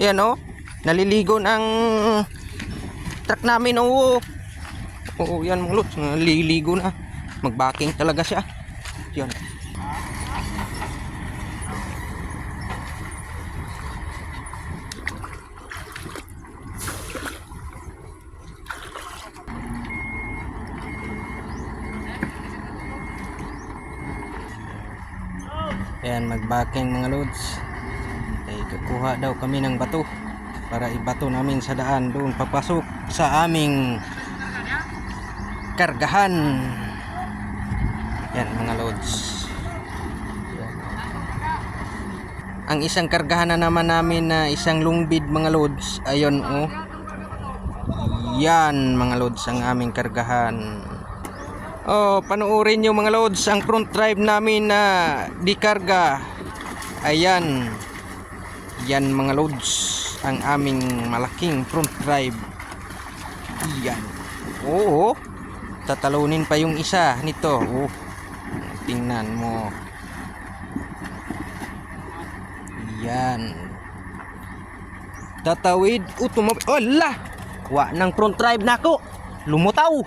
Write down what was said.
Yan oh. Naliligo ng truck namin oh. Oo, yan mga lods, naliligo na. Mag-backing talaga siya. Yan. Ayan, mag-backing mga lods. Ay, kukuha daw kami ng bato para ibato namin sa daan doon papasok sa aming kargahan. Yan mga lods. Yan. Ang isang kargahan na naman namin na isang lungbid mga lods. Ayun oh. Yan mga lods ang aming kargahan. Oh, panoorin nyo mga lods ang front drive namin na dikarga. Ayan. Yan mga lods ang aming malaking front drive. Yan. Oo. Tatalunin pa yung isa nito. Oh. Tingnan mo. Yan. Tatawid automobile. Wala. Wa ng front drive nako. Lumutaw.